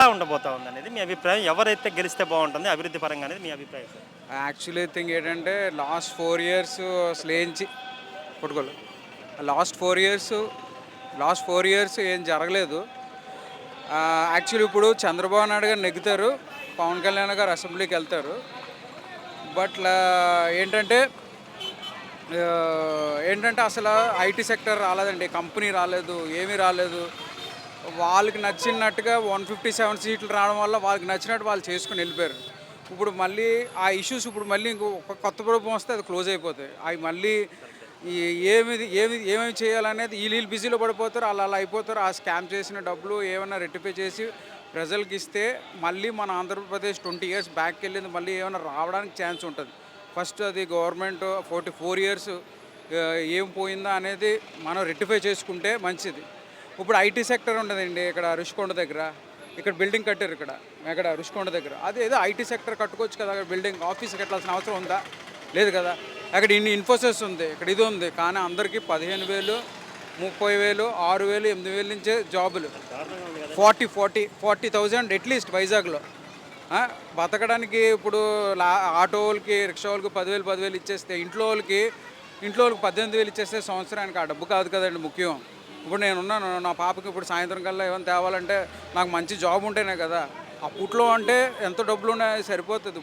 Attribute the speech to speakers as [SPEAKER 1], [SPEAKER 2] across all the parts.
[SPEAKER 1] ఎలా ఉండబోతా ఉంది అనేది మీ అభిప్రాయం? ఎవరైతే గెలిస్తే బాగుంటుంది అభివృద్ధి పరంగా అనేది మీ అభిప్రాయం సార్?
[SPEAKER 2] యాక్చువల్లీ థింగ్ ఏంటంటే లాస్ట్ 4 ఇయర్స్ అసలు పట్టుకోలేదు. లాస్ట్ 4 ఇయర్స్ ఏం జరగలేదు. యాక్చువల్లీ ఇప్పుడు చంద్రబాబు నాయుడు గారు నెగ్గుతారు, పవన్ కళ్యాణ్ గారు అసెంబ్లీకి వెళ్తారు. బట్ ఏంటంటే ఏంటంటే అసలు ఐటీ సెక్టర్ రాలేదండి, కంపెనీ రాలేదు, ఏమీ రాలేదు. వాళ్ళకి నచ్చినట్టుగా 157 సీట్లు రావడం వల్ల వాళ్ళకి నచ్చినట్టు వాళ్ళు చేసుకుని వెళ్ళిపోయారు. ఇప్పుడు మళ్ళీ ఆ ఇష్యూస్ ఇప్పుడు మళ్ళీ ఇంకో కొత్త ప్రభుత్వం వస్తే అది క్లోజ్ అయిపోతాయి. అవి మళ్ళీ ఏమేమి చేయాలనేది వీళ్ళు బిజీలో పడిపోతారు, అలా అయిపోతారు. ఆ స్కామ్ చేసిన డబ్బులు ఏమైనా రెట్టిఫై చేసి ప్రజలకు ఇస్తే మళ్ళీ మన ఆంధ్రప్రదేశ్ 20 ఇయర్స్ బ్యాక్కి వెళ్ళింది మళ్ళీ ఏమైనా రావడానికి ఛాన్స్ ఉంటుంది. ఫస్ట్ అది గవర్నమెంట్ 44 ఇయర్స్ ఏం పోయిందా అనేది మనం రెట్టిఫై చేసుకుంటే మంచిది. ఇప్పుడు ఐటీ సెక్టర్ ఉండదండి ఇక్కడ రుషికొండ దగ్గర, ఇక్కడ బిల్డింగ్ కట్టారు ఇక్కడ రుషికొండ దగ్గర. అదే ఏదో ఐటీ సెక్టర్ కట్టుకోవచ్చు కదా, అక్కడ బిల్డింగ్ ఆఫీస్ కట్టాల్సిన అవసరం ఉందా? లేదు కదా. అక్కడ ఇన్ని ఇన్ఫోసిస్ ఉంది, ఇక్కడ ఇది ఉంది. కానీ అందరికీ 15,000, 30,000, 6,000, 8,000 నుంచే జాబులు. 40,000 అట్లీస్ట్ వైజాగ్లో బతకడానికి. ఇప్పుడు ఆటో వాళ్ళకి, రిక్షా వాళ్ళకి 10,000 ఇచ్చేస్తే ఇంట్లో వాళ్ళకి 18,000 ఇచ్చేస్తే సంవత్సరానికి ఆ డబ్బు కాదు కదండి ముఖ్యం. ఇప్పుడు నేనున్నాను, నా పాపకి ఇప్పుడు సాయంత్రం కల్లా ఏమైనా తేవాలంటే నాకు మంచి జాబ్ ఉంటేనే కదా. అప్పట్లో అంటే ఎంత డబ్బులు ఉన్నాయి సరిపోతుంది.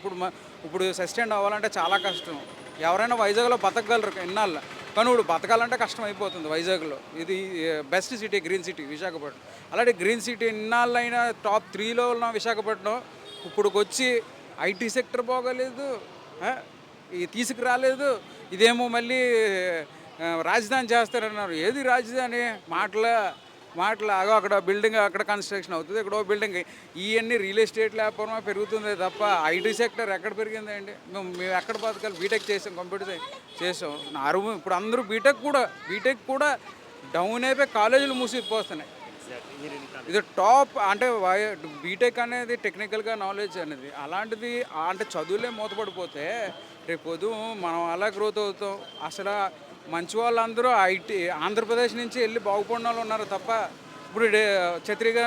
[SPEAKER 2] ఇప్పుడు సస్టైన్ అవ్వాలంటే చాలా కష్టం. ఎవరైనా వైజాగ్లో బతకగలరు ఇన్నాళ్ళు, కానీ ఇప్పుడు బతకాలంటే కష్టం అయిపోతుంది వైజాగ్లో. ఇది best city green city Visakhapatnam. అలాంటి గ్రీన్ సిటీ ఇన్నాళ్ళైనా టాప్ 3లో ఉన్న విశాఖపట్నం ఇప్పుడుకొచ్చి ఐటీ సెక్టర్ బాగోలేదు, ఇది తీసుకురాలేదు. ఇదేమో మళ్ళీ రాజధాని చేస్తారన్నారు. ఏది రాజధాని? మాటలు అక్కడ బిల్డింగ్ అక్కడ కన్స్ట్రక్షన్ అవుతుంది, ఇక్కడ బిల్డింగ్. ఇవన్నీ రియల్ ఎస్టేట్ వ్యాపారం పెరుగుతుంది తప్ప ఐటీ సెక్టర్ ఎక్కడ పెరిగిందండి? మేము ఎక్కడ బతకాలి? బీటెక్ చేసాం, కంప్యూటర్ చేసాం. ఇప్పుడు అందరూ బీటెక్ కూడా డౌన్ అయిపోయి కాలేజీలు మూసిపోతున్నాయి. ఇది టాప్ అంటే బీటెక్ అనేది టెక్నికల్గా నాలెడ్జ్ అనేది. అలాంటిది అంటే చదువులే మూతపడిపోతే రేపు మనం అలా గ్రోత్ అవుతాం. అసలు మంచి వాళ్ళందరూ ఆంధ్రప్రదేశ్ నుంచి వెళ్ళి బాగుపడిన వాళ్ళు ఉన్నారు తప్ప ఇప్పుడు ఛత్రిగా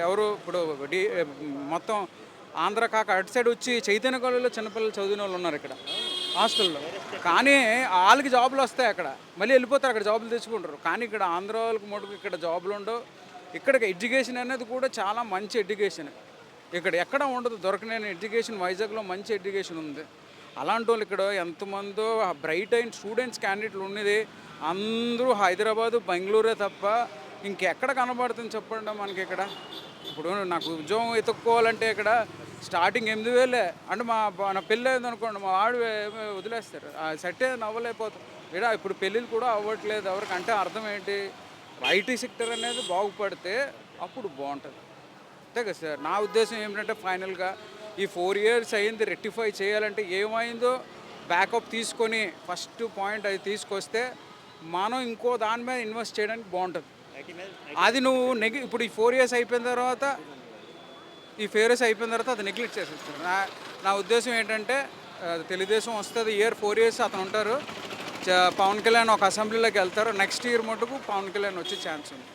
[SPEAKER 2] ఎవరు ఇప్పుడు మొత్తం ఆంధ్ర కాక అటు సైడ్ వచ్చి చైతన్య కాలేజీలో చిన్నపిల్లలు చదివిన వాళ్ళు ఉన్నారు ఇక్కడ హాస్టల్లో. కానీ వాళ్ళకి జాబులు వస్తాయి, అక్కడ మళ్ళీ వెళ్ళిపోతారు, అక్కడ జాబులు తెచ్చుకుంటారు. కానీ ఇక్కడ ఆంధ్ర వాళ్ళకి మటుకు ఇక్కడ జాబులు ఉండవు. ఇక్కడ ఎడ్యుకేషన్ అనేది కూడా చాలా మంచి ఎడ్యుకేషన్ ఇక్కడ ఎక్కడ ఉండదు. దొరకలేని ఎడ్యుకేషన్ వైజాగ్లో మంచి ఎడ్యుకేషన్ ఉంది. అలాంటి వాళ్ళు ఇక్కడ ఎంతమందో బ్రైట్ అయిన స్టూడెంట్స్ క్యాండిడేట్లు ఉన్నది అందరూ హైదరాబాదు, బెంగళూరే తప్ప ఇంకెక్కడ కనబడుతుంది చెప్పండి మనకి ఇక్కడ. ఇప్పుడు నాకు ఉద్యోగం ఎత్తుక్కోవాలంటే ఇక్కడ స్టార్టింగ్ 8,000 అంటే నా పెళ్ళి అయిందనుకోండి, మా వాడు వదిలేస్తారు, సెట్ అవ్వలేకపోతాం. ఇప్పుడు పెళ్ళిళ్ళు కూడా అవ్వట్లేదు ఎవరికి. అంటే అర్థం ఏంటి? ఐటీ సెక్టర్ అనేది బాగుపడితే అప్పుడు బాగుంటుంది అంతే కదా సార్. నా ఉద్దేశం ఏమిటంటే ఫైనల్గా ఈ 4 ఇయర్స్ అయింది రెక్టిఫై చేయాలంటే ఏమైందో బ్యాకప్ తీసుకొని ఫస్ట్ పాయింట్ అది తీసుకొస్తే మనం ఇంకో దాని మీద ఇన్వెస్ట్ చేయడానికి బాగుంటుంది. అది నువ్వు ఇప్పుడు ఈ 4 ఇయర్స్ అయిపోయిన తర్వాత అది నెగ్లెక్ట్ చేసేస్తారు. నా ఉద్దేశం ఏంటంటే తెలుగుదేశం వస్తుంది, 4 ఇయర్స్ అతను ఉంటారు, పవన్ కళ్యాణ్ ఒక అసెంబ్లీలోకి వెళ్తారు. నెక్స్ట్ ఇయర్ మటుకు పవన్ కళ్యాణ్ వచ్చే ఛాన్స్ ఉంది.